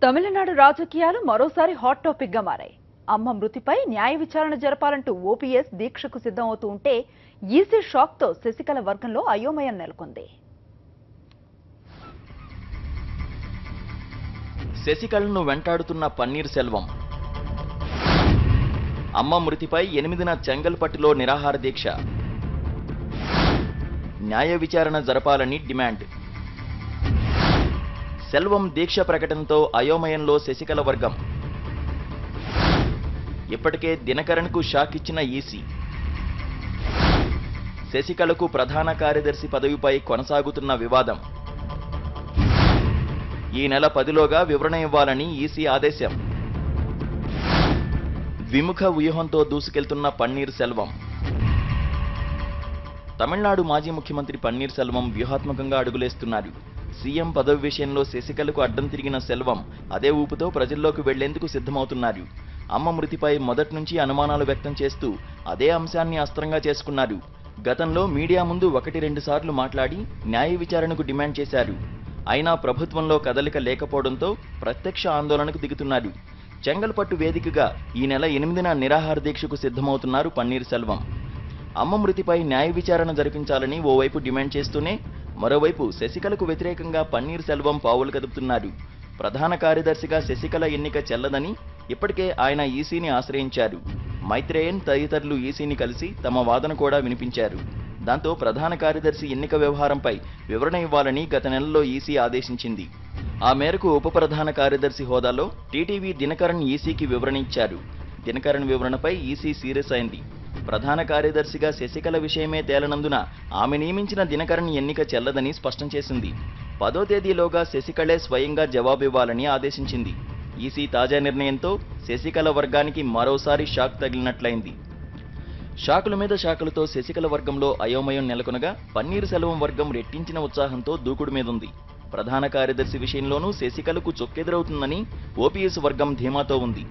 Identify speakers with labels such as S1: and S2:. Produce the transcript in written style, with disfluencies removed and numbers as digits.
S1: తమిళనాడు రాజకీయాలు మరోసారి hot topic గా మారాయి. అమ్మ మృతిపై న్యాయ విచారణ జరపాలంటూ ఓపీఎస్ దీక్షకు సిద్ధమవుతూ ఉంటే ఈసీ షాక్ తో శశికళ వర్గంలో అయోమయం నెలకొంది.
S2: శశికళను వెంటాడుతున్న పన్నీర్ సెల్వం అమ్మ మృతిపై 8న చెంగల్పట్టులో నిరాహార దీక్ష. న్యాయ విచారణ జరపాలని డిమాండ్. సెల్వం దీక్ష ప్రకటనతో అయోమయంలో శశికళ వర్గం. ఇప్పటికే దినకరన్కు షాక్ ఇచ్చిన ఈసీ. శశికళకు ప్రధాన కార్యదర్శి పదవిపై కొనసాగుతున్న వివాదం. ఈ నెల 10లోగా వివరణ ఇవ్వాలని ఈసీ ఆదేశం. విముఖ వ్యూహంతో దూసుకెళ్తున్న పన్నీర్ సెల్వం. తమిళనాడు మాజీ ముఖ్యమంత్రి పన్నీర్ సెల్వం వ్యూహాత్మకంగా అడుగులేస్తున్నారు. సీఎం పదవి విషయంలో శశికళకు అడ్డం తిరిగిన సెల్వం అదే ఊపుతో ప్రజల్లోకి వెళ్లేందుకు సిద్ధమవుతున్నారు. అమ్మ మృతిపై మొదటి నుంచి అనుమానాలు వ్యక్తం చేస్తూ అదే అంశాన్ని అస్త్రంగా చేసుకున్నారు. గతంలో మీడియా ముందు 1-2 సార్లు మాట్లాడి న్యాయ విచారణకు డిమాండ్ చేశారు. అయినా ప్రభుత్వంలో కదలిక లేకపోవడంతో ప్రత్యక్ష ఆందోళనకు దిగుతున్నారు. చెంగల్పట్టు వేదికగా ఈ నెల 8న నిరాహార దీక్షకు సిద్ధమవుతున్నారు పన్నీర్ సెల్వం. అమ్మ మృతిపై న్యాయ విచారణ జరిపించాలని ఓవైపు డిమాండ్ చేస్తూనే మరోవైపు శశికళకు వ్యతిరేకంగా పన్నీర్ సెల్వం పావులు కదుపుతున్నారు. ప్రధాన కార్యదర్శిగా శశికళ ఎన్నిక చెల్లదని ఇప్పటికే ఆయన ఈసీని ఆశ్రయించారు. మైత్రేయన్ తదితరులు ఈసీని కలిసి తమ వాదన కూడా వినిపించారు. దాంతో ప్రధాన కార్యదర్శి ఎన్నిక వ్యవహారంపై వివరణ ఇవ్వాలని గత నెలలో ఈసీ ఆదేశించింది. ఆ మేరకు ఉప ప్రధాన కార్యదర్శి హోదాలో టీటీవీ దినకరన్ ఈసీకి వివరణ ఇచ్చారు. దినకరన్ వివరణపై ఈసీ సీరియస్ అయింది. ప్రధాన కార్యదర్శిగా శశికళ విషయమే తేలనందున ఆమె నియమించిన దినకరన్ ఎన్నిక చెల్లదని స్పష్టం చేసింది. 10వ తేదీలోగా శశికళే స్వయంగా జవాబివ్వాలని ఆదేశించింది. ఈసీ తాజా నిర్ణయంతో శశికళ వర్గానికి మరోసారి షాక్ తగిలినట్లయింది. షాకుల మీద షాకులతో శశికళ వర్గంలో అయోమయం నెలకొనగా పన్నీర్ సెల్వం వర్గం రెట్టించిన ఉత్సాహంతో దూకుడు మీదుంది. ప్రధాన కార్యదర్శి విషయంలోనూ శశికళకు చొక్కెదురవుతుందని ఓపీఎస్ వర్గం ధీమాతో ఉంది.